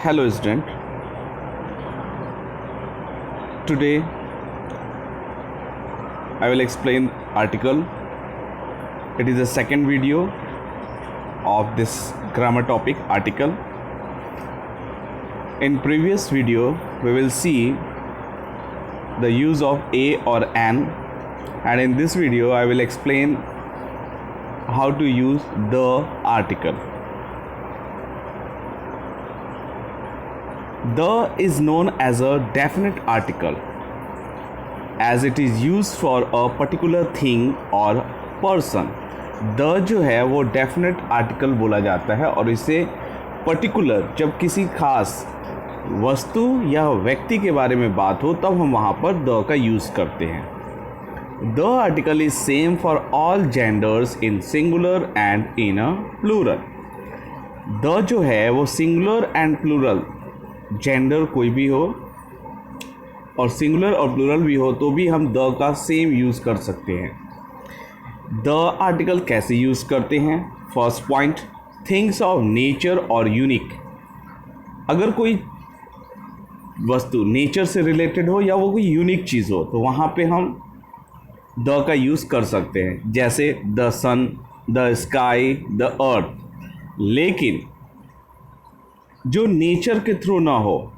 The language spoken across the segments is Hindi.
Hello student, today I will explain article. It is the second video of this grammar topic article. In previous video we will see the use of a or an, and in this video I will explain how to use the article. The is known as a definite article as it is used for a particular thing or person. The जो है वो definite article बोला जाता है और इसे particular जब किसी खास वस्तु या व्यक्ति के बारे में बात हो तब हम वहाँ पर the का यूज़ करते हैं. The article is same for all genders in singular and in a plural. The जो है वो singular and plural जेंडर कोई भी हो और सिंगुलर और प्लूरल भी हो तो भी हम द का सेम यूज़ कर सकते हैं. द आर्टिकल कैसे यूज़ करते हैं? First point, things of nature और यूनिक. अगर कोई वस्तु नेचर से रिलेटेड हो या वो कोई यूनिक चीज़ हो तो वहाँ पे हम द का यूज़ कर सकते हैं, जैसे the sun, the sky, the earth. लेकिन जो नेचर के थ्रू ना हो,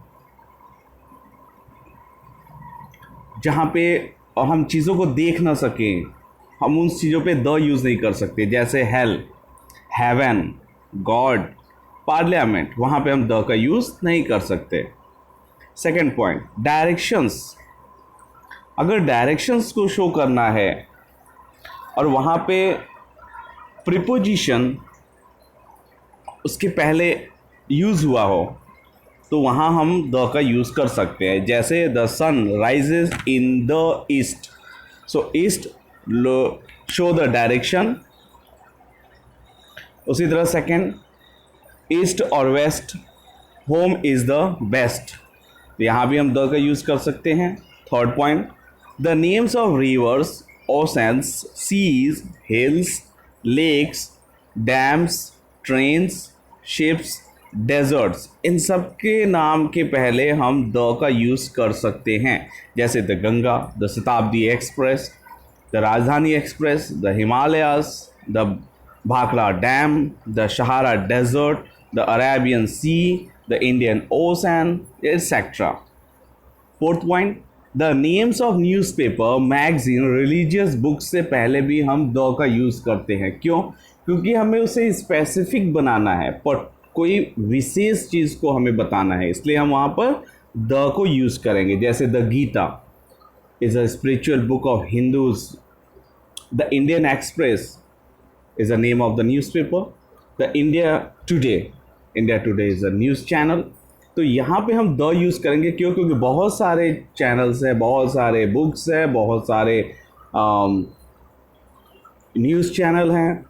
जहाँ पे हम चीज़ों को देख ना सकें, हम उन चीज़ों पे द यूज़ नहीं कर सकते, जैसे हेल, हेवन, गॉड, पार्लियामेंट, वहाँ पे हम द का यूज़ नहीं कर सकते. Second point, directions. अगर डायरेक्शंस को शो करना है और वहाँ पे प्रीपोजिशन उसके पहले यूज़ हुआ हो तो वहाँ हम द का यूज़ कर सकते हैं, जैसे the sun rises in the east. So east show the direction. उसी तरह सेकेंड, ईस्ट और west, home is the best. यहाँ भी हम द का यूज़ कर सकते हैं. Third point, the names of rivers, oceans, seas, hills, lakes, dams, trains, ships, deserts, इन सब के नाम के पहले हम द का यूज़ कर सकते हैं, जैसे the Ganga, the Shatabdi express, the Rajdhani express, the Himalayas, the Bhakra dam, the Sahara desert, the Arabian sea, the Indian ocean, etcetera. Fourth point, the names of newspaper, magazine, religious books से पहले भी हम द का यूज़ करते हैं. क्यों? क्योंकि हमें उसे स्पेसिफिक बनाना है, पर कोई विशेष चीज़ को हमें बताना है, इसलिए हम वहाँ पर द को यूज़ करेंगे. जैसे the Gita is a spiritual book of Hindus, the Indian Express is a name of the newspaper, the India Today is a news channel. तो यहाँ पे हम द यूज़ करेंगे. क्यों? क्योंकि बहुत सारे चैनल्स हैं, बहुत सारे बुक्स हैं, बहुत सारे न्यूज़ चैनल हैं.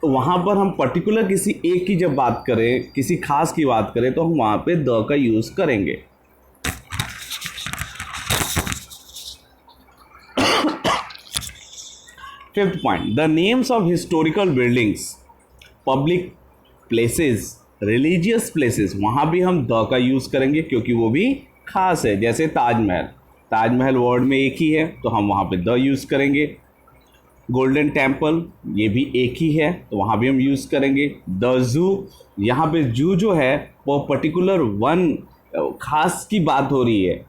तो वहाँ पर हम पर्टिकुलर किसी एक की जब बात करें, किसी खास की बात करें, तो हम वहाँ पे द का यूज़ करेंगे. Fifth point, the names of historical buildings, public places, religious places, वहाँ भी हम द का यूज़ करेंगे क्योंकि वो भी खास है. जैसे ताजमहल वर्ड में एक ही है तो हम वहाँ पे द यूज़ करेंगे. गोल्डन टेम्पल, ये भी एक ही है तो वहाँ भी हम यूज़ करेंगे. द जू, यहाँ पे जू जो है वो पर्टिकुलर वन खास की बात हो रही है.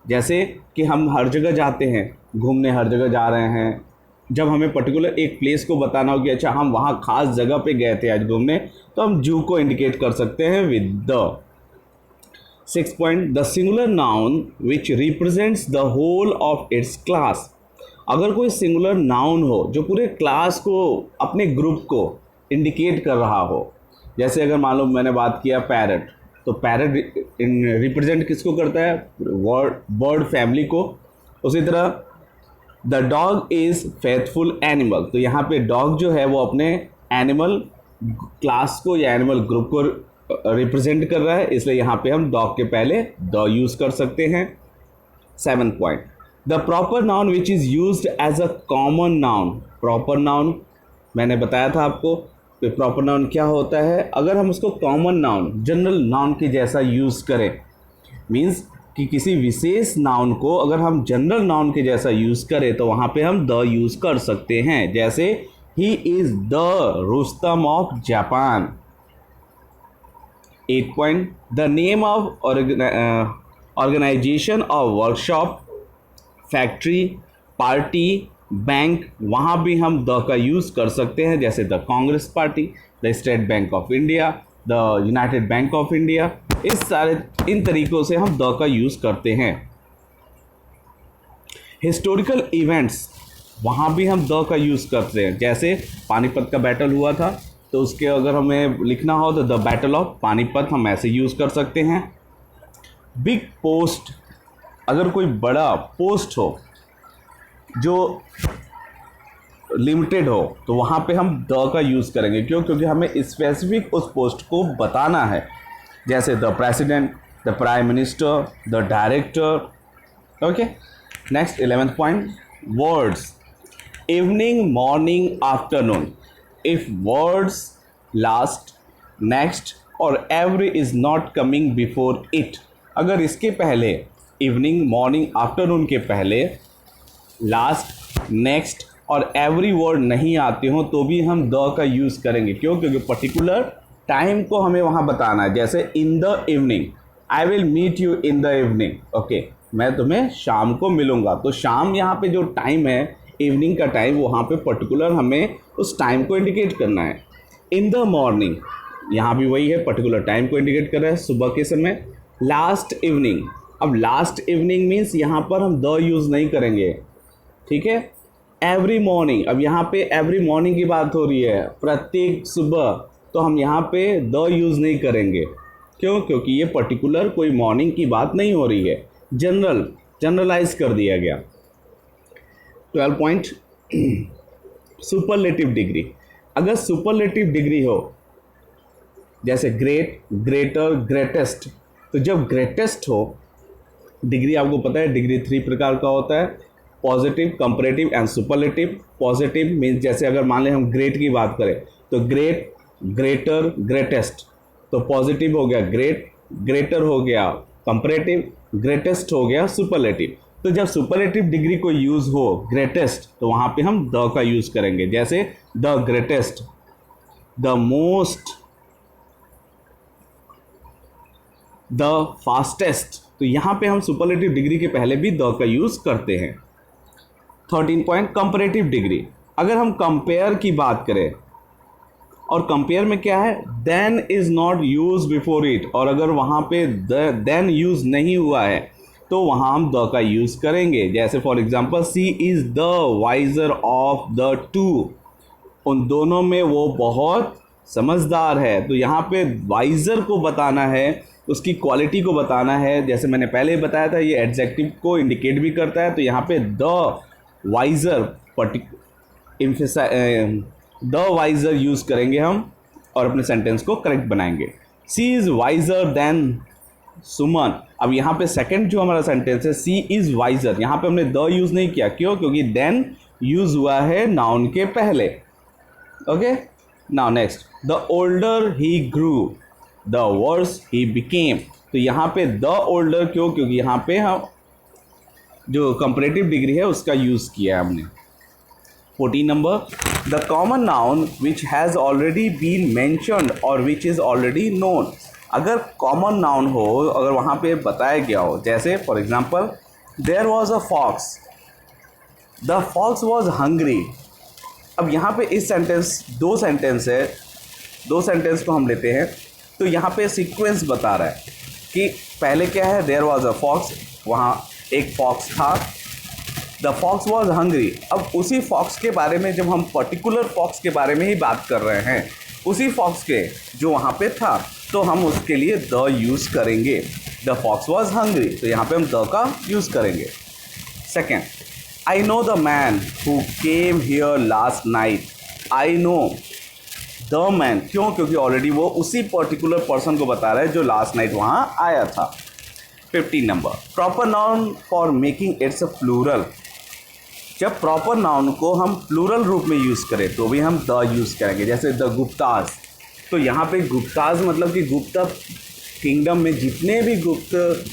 जैसे कि हम हर जगह जाते हैं घूमने, हर जगह जा रहे हैं, जब हमें पर्टिकुलर एक प्लेस को बताना हो कि अच्छा हम वहाँ खास जगह पे गए थे आज घूमने, तो हम जू को इंडिकेट कर सकते हैं with the. Six point, the singular noun which represents the whole of its class. अगर कोई सिंगुलर नाउन हो जो पूरे क्लास को, अपने ग्रुप को इंडिकेट कर रहा हो, जैसे अगर मान लो मैंने बात किया पैरट, तो पैरट रिप्रेजेंट किसको करता है? बर्ड फैमिली को. उसी तरह the dog is faithful animal, तो यहाँ पे डॉग जो है वो अपने एनिमल क्लास को या एनिमल ग्रुप को रिप्रेजेंट कर रहा है, इसलिए यहाँ पे हम डॉग के पहले द यूज़ कर सकते हैं. Seven point, the proper noun which is used as a common noun. Proper noun मैंने बताया था आपको तो प्रॉपर नाउन क्या होता है? अगर हम उसको कॉमन नाउन, जनरल नाउन के जैसा यूज़ करें, मीन्स कि किसी विशेष नाउन को अगर हम जनरल नाउन के जैसा यूज़ करें तो वहाँ पे हम द यूज़ कर सकते हैं। जैसे he is the Rustam of Japan. 8 point, the name of organisation of workshop, factory, party, bank, वहाँ भी हम द का यूज़ कर सकते हैं। जैसे the Congress party, the State Bank of India, the United Bank of India, इन तरीक़ों से हम द का यूज़ करते हैं। हिस्टोरिकल इवेंट्स, वहाँ भी हम द का यूज़ करते हैं। जैसे पानीपत का बैटल हुआ था, तो उसके अगर हमें लिखना हो तो द बैटल ऑफ पानीपत हम ऐसे यूज़ कर सकते हैं। बिग पोस्ट, अगर कोई बड़ा पोस्ट हो जो लिमिटेड हो तो वहाँ पे हम द का यूज़ करेंगे। क्यों? क्योंकि हमें स्पेसिफिक उस पोस्ट को बताना है। जैसे the president, the prime minister, the director. Okay, next 11th point, words, evening, morning, afternoon. If words last, next और every is not coming before it, अगर इसके पहले इवनिंग, मॉर्निंग, आफ्टरनून के पहले लास्ट, नेक्स्ट और एवरी वर्ड नहीं आते हो तो भी हम द का यूज़ करेंगे। क्यों? क्योंकि पर्टिकुलर टाइम को हमें वहाँ बताना है। जैसे in the evening, I will meet you in the evening. Okay, मैं तुम्हें शाम को मिलूँगा। तो शाम यहाँ पे जो टाइम है, इवनिंग का टाइम, वहाँ पे पर्टिकुलर हमें उस टाइम को इंडिकेट करना है। इन द मॉर्निंग, यहाँ भी वही है, पर्टिकुलर टाइम को इंडिकेट कर रहा है, सुबह के समय। लास्ट इवनिंग, अब लास्ट इवनिंग मीन्स यहाँ पर हम द यूज़ नहीं करेंगे, ठीक है। एवरी मॉर्निंग, अब यहाँ पे एवरी मॉर्निंग की बात हो रही है, प्रत्येक सुबह, तो हम यहाँ पे द यूज़ नहीं करेंगे। क्यों? क्योंकि ये पर्टिकुलर कोई मॉर्निंग की बात नहीं हो रही है, जनरलाइज कर दिया गया। 12 पॉइंट, सुपरलेटिव डिग्री, अगर सुपरलेटिव डिग्री हो जैसे ग्रेट, ग्रेटर, ग्रेटेस्ट, तो जब ग्रेटेस्ट हो, डिग्री आपको पता है डिग्री 3 प्रकार का होता है, positive, comparative and superlative. Positive means जैसे अगर मान लें हम ग्रेट की बात करें तो ग्रेट, ग्रेटर, ग्रेटेस्ट, तो पॉजिटिव हो गया ग्रेट, ग्रेटर हो गया कंपैरेटिव, ग्रेटेस्ट हो गया सुपरलेटिव। तो जब सुपरलेटिव डिग्री को यूज़ हो ग्रेटेस्ट, तो वहाँ पे हम द का यूज़ करेंगे। जैसे the greatest, the most, the fastest, तो यहाँ पे हम सुपरलेटिव डिग्री के पहले भी द का यूज़ करते हैं। 13 पॉइंट, कंपैरेटिव डिग्री, अगर हम कंपेयर की बात करें और कंपेयर में क्या है, then is not use before it, और अगर वहाँ पे देन यूज़ नहीं हुआ है तो वहाँ हम द का यूज़ करेंगे। जैसे for example, she is the wiser of the two, उन दोनों में वो बहुत समझदार है। तो यहाँ पे वाइजर को बताना है, उसकी क्वालिटी को बताना है। जैसे मैंने पहले बताया था, ये एडजेक्टिव को इंडिकेट भी करता है। तो यहाँ पे the wiser the wiser use करेंगे हम और अपने सेंटेंस को करेक्ट बनाएंगे। She is wiser than Suman, अब यहाँ पे सेकंड जो हमारा सेंटेंस है, सी इज़ वाइजर, यहाँ पे हमने द यूज़ नहीं किया। क्यों? क्योंकि देन यूज़ हुआ है नाउन के पहले। Okay, now next, the older he grew, the worse he became, तो यहाँ पे द ओल्डर क्यों? क्योंकि यहाँ पे हम जो कंपैरेटिव डिग्री है उसका यूज़ किया है हमने। 14 number, the common noun which has already been mentioned और विच इज़ ऑलरेडी नोन, अगर कॉमन नाउन हो, अगर वहाँ पे बताया गया हो, जैसे for example, there was a fox, the fox was hungry. अब यहाँ पे इस सेंटेंस, दो सेंटेंस है, दो सेंटेंस को हम लेते हैं, तो यहाँ पे सीक्वेंस बता रहा है कि पहले क्या है, देयर वॉज अ फॉक्स, वहाँ एक फॉक्स था, द फॉक्स वॉज हंग्री। अब उसी फॉक्स के बारे में, जब हम पर्टिकुलर फॉक्स के बारे में ही बात कर रहे हैं, उसी फॉक्स के जो वहाँ पे था, तो हम उसके लिए द यूज़ करेंगे। द फॉक्स वॉज हंग्री, तो यहाँ पे हम द का यूज़ करेंगे। Second, I know the man who came here last night, I know the man, क्यों? क्योंकि ऑलरेडी वो उसी पर्टिकुलर पर्सन को बता रहा है जो लास्ट नाइट वहाँ आया था। 15 number, proper noun for making its a plural, जब प्रॉपर नाउन को हम प्लूरल रूप में यूज़ करें तो भी हम द यूज़ करेंगे, जैसे द गुप्ताज। तो यहाँ पे गुप्ताज मतलब कि गुप्ता किंगडम में जितने भी गुप्त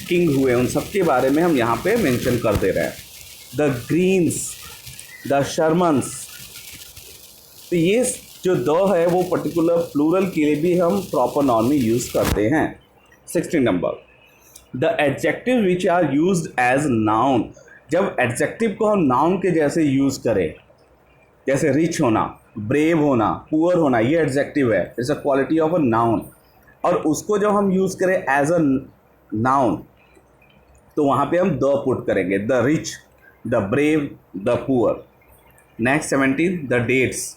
किंग हुए उन सब के बारे में हम यहाँ पे मेंशन कर दे रहे हैं। The Greens, the Sharmans. तो ये जो द है वो पर्टिकुलर प्लूरल के लिए भी हम प्रॉपर नाउन में यूज़ करते हैं। 16 number, the adjective which are used as noun. जब एडजेक्टिव को हम नाउन के जैसे यूज़ करें, जैसे रिच होना, ब्रेव होना, पुअर होना, ये एडजेक्टिव है, it's a quality of a noun. और उसको जब हम यूज़ करें एज अ नाउन तो वहाँ पे हम द पुट करेंगे, the rich, the brave, the poor. Next 17, the dates.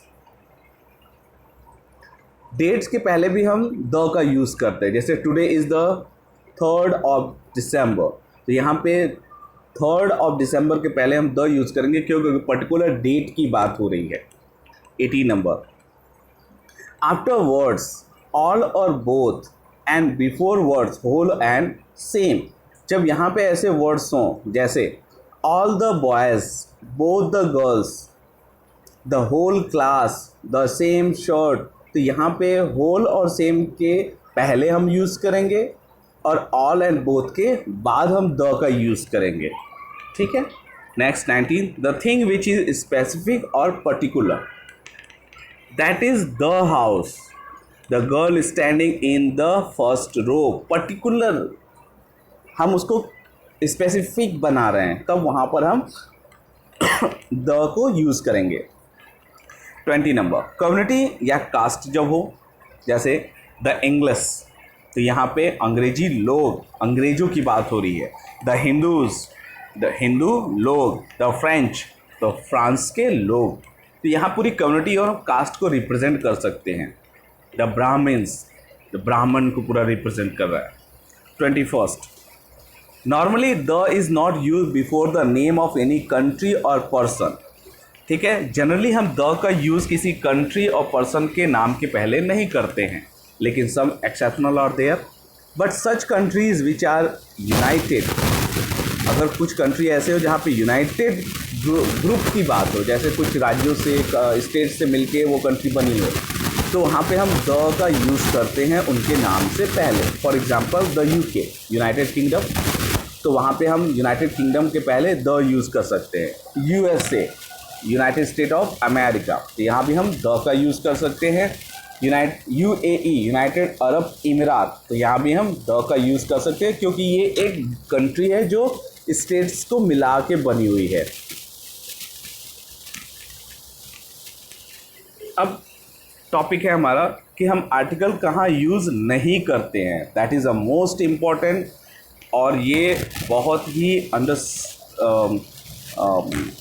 Dates के पहले भी हम द का यूज़ करते हैं, जैसे today is the 3rd of December. तो यहाँ पे 3rd ऑफ दिसंबर के पहले हम द यूज़ करेंगे, क्योंकि पर्टिकुलर डेट की बात हो रही है। 18 नंबर, आफ्टर वर्ड्स ऑल और both and before words whole and same. जब यहाँ पे ऐसे वर्ड्स हों जैसे all the boys, both the girls, the whole class, the same shirt, तो यहाँ पे होल और सेम के पहले हम यूज़ करेंगे और ऑल एंड बोथ के बाद हम द का यूज़ करेंगे। ठीक है। Next 19, the thing which is specific और particular, that is the house, the girl standing in the first row. Particular हम उसको स्पेसिफिक बना रहे हैं, तब वहाँ पर हम द को यूज़ करेंगे। 20 नंबर, कम्युनिटी या कास्ट जब हो, जैसे द इंग्लिश, तो यहाँ पे अंग्रेजी लोग, अंग्रेज़ों की बात हो रही है। द हिंदूज़, द हिंदू लोग। द फ्रेंच, तो फ्रांस के लोग। तो यहाँ पूरी कम्युनिटी और कास्ट को रिप्रेजेंट कर सकते हैं। द ब्राह्मण्स, द ब्राह्मण को पूरा रिप्रेजेंट कर रहा है। 21, normally the is not use before the name of any country और पर्सन। ठीक है, जनरली हम द का यूज़ किसी कंट्री और पर्सन के नाम के पहले नहीं करते हैं, लेकिन some exceptional are there, but such countries which are united. अगर कुछ कंट्री ऐसे हो जहाँ पे यूनाइटेड ग्रुप की बात हो, जैसे कुछ राज्यों से, स्टेट से मिलके वो कंट्री बनी हो, तो वहाँ पे हम द का यूज़ करते हैं उनके नाम से पहले। For example the UK, United kingdom, तो वहाँ पे हम यूनाइटेड किंगडम के पहले द यूज़ कर सकते हैं। USA, United state of America, तो यहाँ भी हम द का यूज़ कर सकते हैं। यूएई, यूनाइटेड अरब इमिरात, तो यहाँ भी हम द का यूज़ कर सकते हैं, क्योंकि ये एक कंट्री है जो स्टेट्स को मिला के बनी हुई है। अब टॉपिक है हमारा कि हम आर्टिकल कहाँ यूज़ नहीं करते हैं, that is a most important, और ये बहुत ही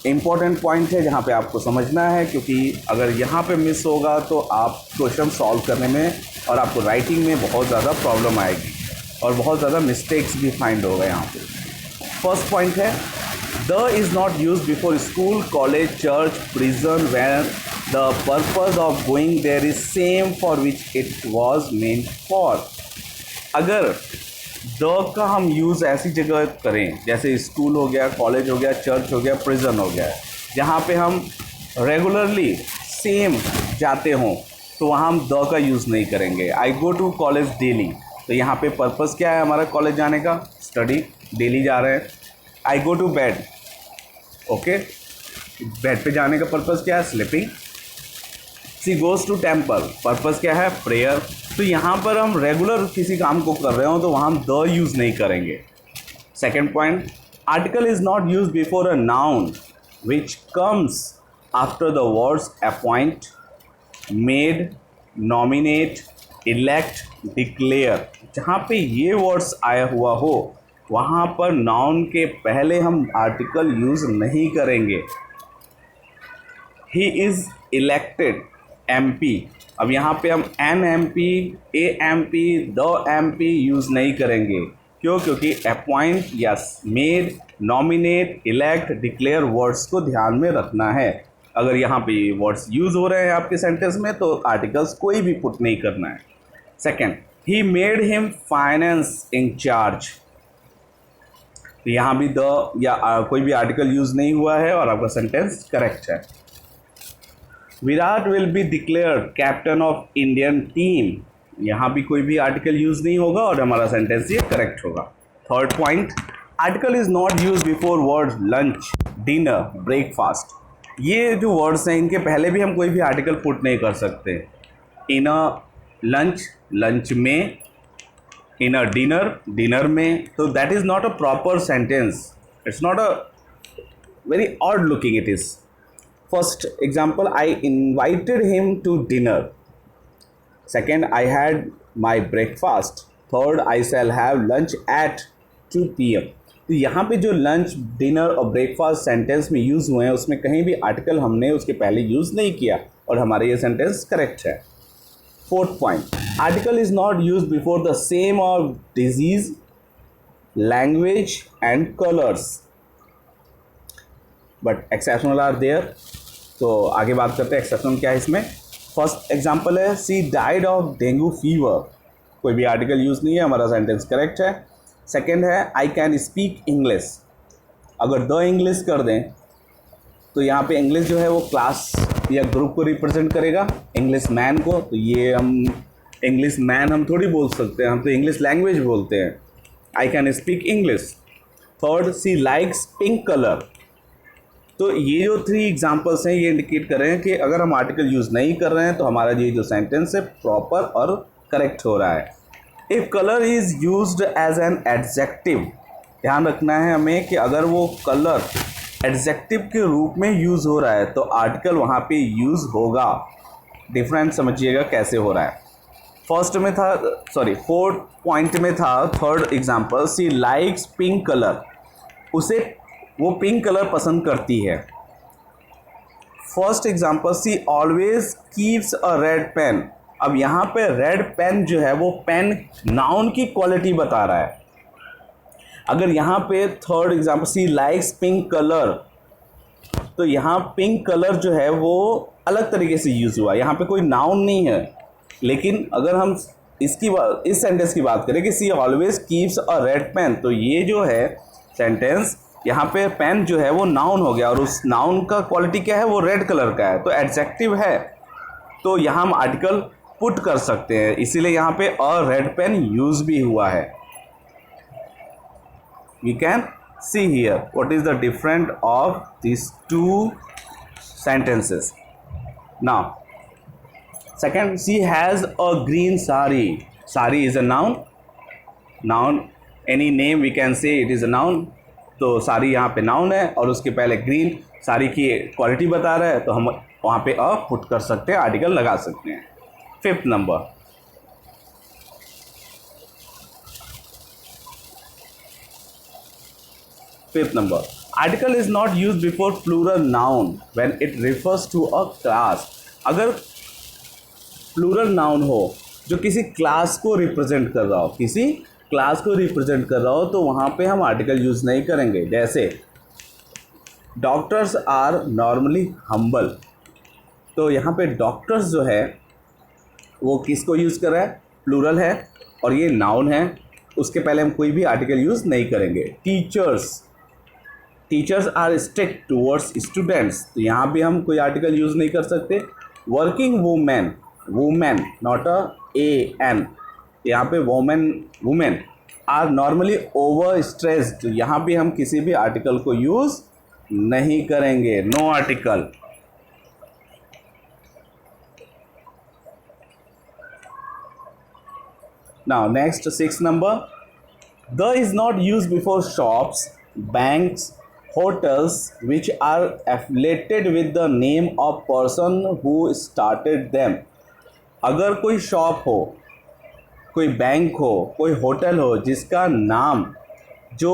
इम्पॉर्टेंट पॉइंट है जहाँ पे आपको समझना है, क्योंकि अगर यहाँ पे मिस होगा तो आप क्वेश्चन सॉल्व करने में और आपको राइटिंग में बहुत ज़्यादा प्रॉब्लम आएगी और बहुत ज़्यादा मिस्टेक्स भी फाइंड होगा यहाँ पे। फर्स्ट पॉइंट है, the is not use before school, college, church, prison, where the purpose of going there is same for which it was meant for. अगर द का हम यूज़ ऐसी जगह करें जैसे स्कूल हो गया, कॉलेज हो गया, चर्च हो गया, प्रिजन हो गया, जहाँ पे हम रेगुलरली सेम जाते हों, तो वहाँ हम द का यूज़ नहीं करेंगे। आई गो टू कॉलेज डेली, तो यहाँ पे पर्पस क्या है हमारा कॉलेज जाने का? स्टडी, डेली जा रहे हैं। I go to bed, okay, bed पे जाने का पर्पस क्या है? Sleeping. She goes to temple, purpose क्या है? प्रेयर। तो यहाँ पर हम रेगुलर किसी काम को कर रहे हो तो वहाँ हम द यूज़ नहीं करेंगे। Second point, article is not use before a noun which comes after the words appoint, made, nominate, elect, declare. जहाँ पे ये वर्ड्स आया हुआ हो वहाँ पर नाउन के पहले हम आर्टिकल यूज़ नहीं करेंगे। ही इज़ इलेक्टेड MP, अब यहाँ पे हम an MP, a MP, the MP use नहीं करेंगे। क्यों? क्योंकि appoint, yes, made, nominate, elect, declare words को ध्यान में रखना है। अगर यहाँ पे वर्ड्स यूज़ हो रहे हैं आपके सेंटेंस में तो आर्टिकल्स कोई भी पुट नहीं करना है। Second, he made him finance in charge, यहाँ भी द या कोई भी आर्टिकल यूज नहीं हुआ है और आपका सेंटेंस करेक्ट है। Virat will be declared captain of Indian team, यहाँ भी कोई भी आर्टिकल यूज नहीं होगा और हमारा सेंटेंस ये करेक्ट होगा। Third point, article is not use before word lunch, dinner, breakfast. ये जो वर्ड्स हैं इनके पहले भी हम कोई भी आर्टिकल पुट नहीं कर सकते। इन अ लंच, लंच में, इन अ डिनर, डिनर में, तो that is not a proper sentence, it's not a very odd looking it is. First example, I invited him to dinner. Second, I had my breakfast. Third, I shall have lunch at 2 PM। तो यहाँ पे जो लंच, डिनर और ब्रेकफास्ट सेंटेंस में यूज़ हुए हैं उसमें कहीं भी आर्टिकल हमने उसके पहले यूज़ नहीं किया और हमारा ये सेंटेंस करेक्ट है। Fourth point, article is not use before the same और disease, language and colours, but exceptional are there. तो आगे बात करते हैं एक्सेप्शन क्या है इसमें। फर्स्ट एग्जाम्पल है, she died of dengue fever, कोई भी आर्टिकल यूज़ नहीं है, हमारा सेंटेंस करेक्ट है। सेकेंड है, आई कैन स्पीक इंग्लिश, अगर द इंग्लिश कर दें तो यहाँ पे इंग्लिश जो है वो क्लास या ग्रुप को रिप्रेजेंट करेगा, इंग्लिश मैन को, तो ये हम इंग्लिश मैन हम थोड़ी बोल सकते हैं, हम तो इंग्लिश लैंग्वेज बोलते हैं। I can speak English. Third, she likes pink colour. तो ये जो 3 एग्जाम्पल्स हैं ये इंडिकेट कर रहे हैं कि अगर हम आर्टिकल यूज़ नहीं कर रहे हैं तो हमारा ये जो सेंटेंस है प्रॉपर और करेक्ट हो रहा है। If colour is used as an adjective, ध्यान रखना है हमें कि अगर वो कलर एडजेक्टिव के रूप में यूज़ हो रहा है तो आर्टिकल वहाँ पे यूज़ होगा। डिफरेंट समझिएगा कैसे हो रहा है। फर्स्ट में था, सॉरी, फोर्थ पॉइंट में था, third example, she likes pink colour, उसे वो पिंक कलर पसंद करती है। First example, she always keeps a red pen. अब यहाँ पे रेड पेन जो है वो पेन नाउन की क्वालिटी बता रहा है। अगर यहाँ पे third example, she likes pink colour, तो यहाँ पिंक कलर जो है वो अलग तरीके से यूज़ हुआ, यहाँ पे कोई नाउन नहीं है। लेकिन अगर हम इस सेंटेंस की बात करें कि she always keeps a red pen, तो ये जो है सेंटेंस, यहाँ पे पेन जो है वो नाउन हो गया और उस नाउन का क्वालिटी क्या है, वो रेड कलर का है, तो एडजेक्टिव है, तो यहाँ हम आर्टिकल पुट कर सकते हैं, इसीलिए यहाँ पे अ रेड पेन यूज भी हुआ है। We can see here what is the different of this 2 sentences. Now, second, she has a green sari. Sari is a noun. Noun, any name we can say it is a noun. तो सारी यहाँ पे नाउन है और उसके पहले ग्रीन, सारी की क्वालिटी बता रहा है, तो हम वहाँ पे अ पुट कर सकते हैं, आर्टिकल लगा सकते हैं। Fifth number, article is not use before plural noun when it refers to a class. अगर प्लूरल नाउन हो जो किसी क्लास को रिप्रेजेंट कर रहा हो, किसी क्लास को रिप्रेजेंट कर रहा हो, तो वहाँ पे हम आर्टिकल यूज़ नहीं करेंगे। जैसे डॉक्टर्स आर नॉर्मली हम्बल, तो यहाँ पे डॉक्टर्स जो है वो किसको यूज़ कर रहा है, प्लूरल है और ये नाउन है, उसके पहले हम कोई भी आर्टिकल यूज़ नहीं करेंगे। Teachers are strict towards students, तो यहाँ भी हम कोई आर्टिकल यूज़ नहीं कर सकते। Working women not a an, यहाँ पे women are normally over stressed, यहाँ भी हम किसी भी आर्टिकल को यूज़ नहीं करेंगे, no article. Now next, 6th number, the is not used before shops, banks, hotels which are affiliated with the name of person who started them. अगर कोई शॉप हो, कोई बैंक हो, कोई होटल हो जिसका नाम जो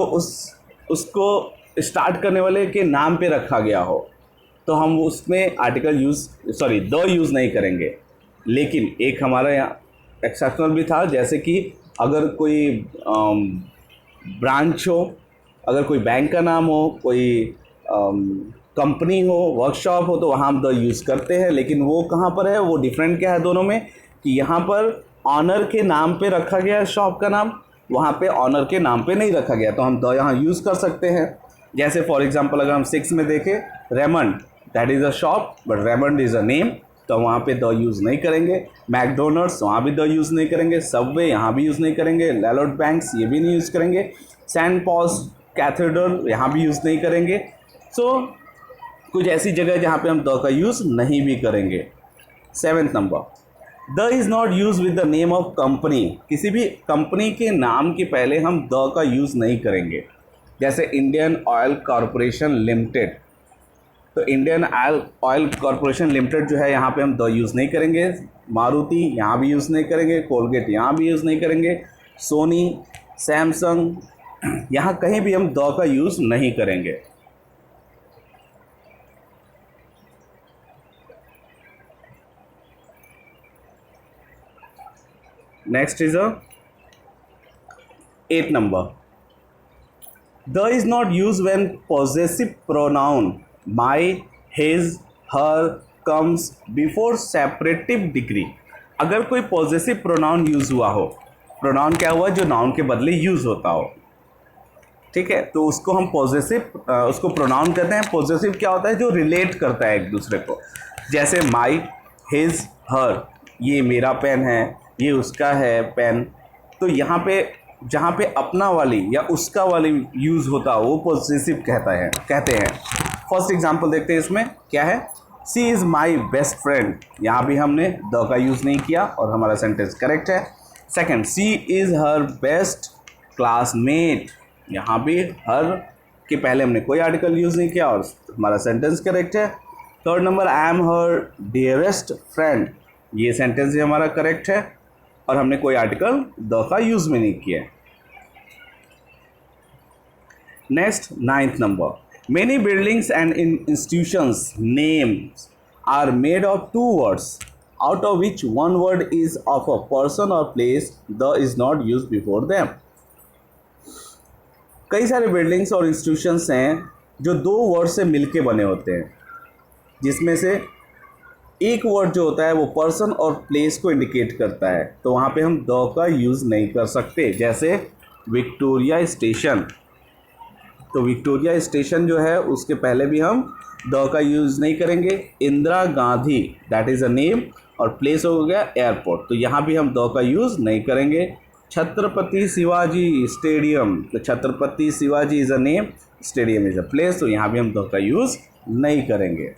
उसको स्टार्ट करने वाले के नाम पे रखा गया हो, तो हम उसमें आर्टिकल द यूज़ नहीं करेंगे। लेकिन एक हमारा यहाँ एक्सेप्शनल भी था, जैसे कि अगर कोई ब्रांच हो, अगर कोई बैंक का नाम हो, कोई कंपनी हो, वर्कशॉप हो, तो वहाँ हम द यूज़ करते हैं। लेकिन वो कहाँ पर है, वो डिफरेंट क्या है दोनों में, कि यहाँ पर ऑनर के नाम पे रखा गया है शॉप का नाम, वहाँ पे ऑनर के नाम पे नहीं रखा गया, तो हम द यहाँ यूज़ कर सकते हैं। जैसे फॉर एग्जांपल अगर हम 6 में देखें, Raymond that is a shop but Raymond is a name, तो वहाँ पे द यूज़ नहीं करेंगे। मैकडोनल्ड्स वहाँ भी द यूज़ नहीं करेंगे। सबवे यहाँ भी यूज़ नहीं करेंगे। लैलोड बैंक्स ये भी नहीं यूज़ करेंगे। सेंट पॉल्स कैथेड्रल यहाँ भी यूज़ नहीं करेंगे। सो कुछ ऐसी जगह जहाँ पे हम द का यूज़ नहीं भी करेंगे। 7th number, the is not use with the name of company. किसी भी कंपनी के नाम के पहले हम द का यूज़ नहीं करेंगे। जैसे इंडियन ऑयल कॉरपोरेशन लिमिटेड, तो इंडियन ऑयल कॉरपोरेशन लिमिटेड जो है यहाँ पे हम द यूज़ नहीं करेंगे। मारुति यहाँ भी यूज़ नहीं करेंगे। कोलगेट यहाँ भी यूज़ नहीं करेंगे। सोनी, सैमसंग यहाँ कहीं भी हम द का यूज़ नहीं करेंगे। Next is 8 number, the is not use when possessive pronoun my, his, her comes before separative degree. अगर कोई पॉजेसिव प्रोनाउन यूज हुआ हो, प्रोनाउन क्या हुआ जो नाउन के बदले यूज होता हो, ठीक है, तो उसको हम पॉजेसिव उसको प्रोनाउन कहते हैं। पॉजेसिव क्या होता है, जो रिलेट करता है एक दूसरे को। जैसे माई, हिज, हर, ये मेरा पेन है, ये उसका है पेन। तो यहाँ पे जहाँ पे अपना वाली या उसका वाली यूज़ होता है वो पॉजेसिव कहते हैं। फर्स्ट एग्जांपल देखते हैं इसमें क्या है। सी इज़ माई बेस्ट फ्रेंड, यहाँ भी हमने द का यूज़ नहीं किया और हमारा सेंटेंस करेक्ट है। Second, she is her best classmate, यहाँ भी हर के पहले हमने कोई आर्टिकल यूज़ नहीं किया और हमारा सेंटेंस करेक्ट है। Third number, I am her dearest friend, ये सेंटेंस भी हमारा करेक्ट है और हमने कोई आर्टिकल द का यूज़ में नहीं किया। Next 9th number, many buildings and institutions names are made of 2 words out of which 1 word is of a person और place, the is not use before them. कई सारे बिल्डिंग्स और इंस्टीट्यूशंस हैं जो 2 वर्ड से मिलके बने होते हैं, जिसमें से एक वर्ड जो होता है वो पर्सन और प्लेस को इंडिकेट करता है, तो वहाँ पे हम द का यूज़ नहीं कर सकते। जैसे विक्टोरिया स्टेशन, तो विक्टोरिया स्टेशन जो है उसके पहले भी हम द का यूज़ नहीं करेंगे। Indira Gandhi that is a name और प्लेस हो गया एयरपोर्ट, तो यहाँ भी हम द का यूज़ नहीं करेंगे। छत्रपति शिवाजी स्टेडियम, तो Chhatrapati Shivaji is a name, stadium is a place, तो यहाँ भी हम द का यूज़ नहीं करेंगे।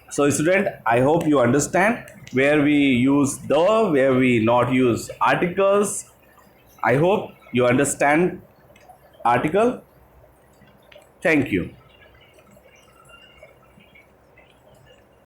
So student, I hope you understand where we use the, where we not use articles. I hope you understand article. Thank you.